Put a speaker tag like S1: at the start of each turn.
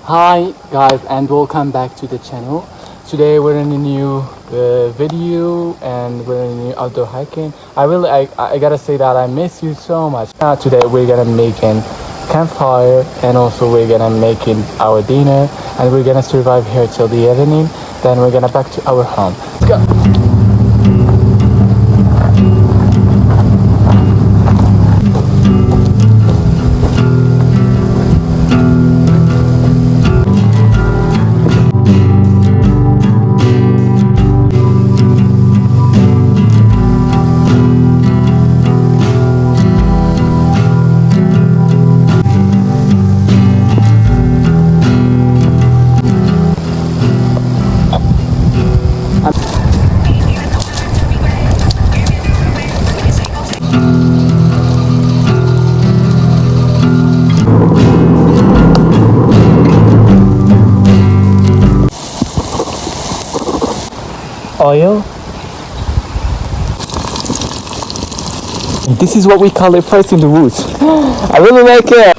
S1: Hi guys, and welcome back to the channel. Today we're in a new video and we're in a new outdoor hiking. I gotta say that I miss you so much. Now today we're gonna making campfire and also we're gonna making our dinner and we're gonna survive here till the evening. Then we're gonna back to our home. Let's go. Oil. This is what we call it first in the woods. I really like it.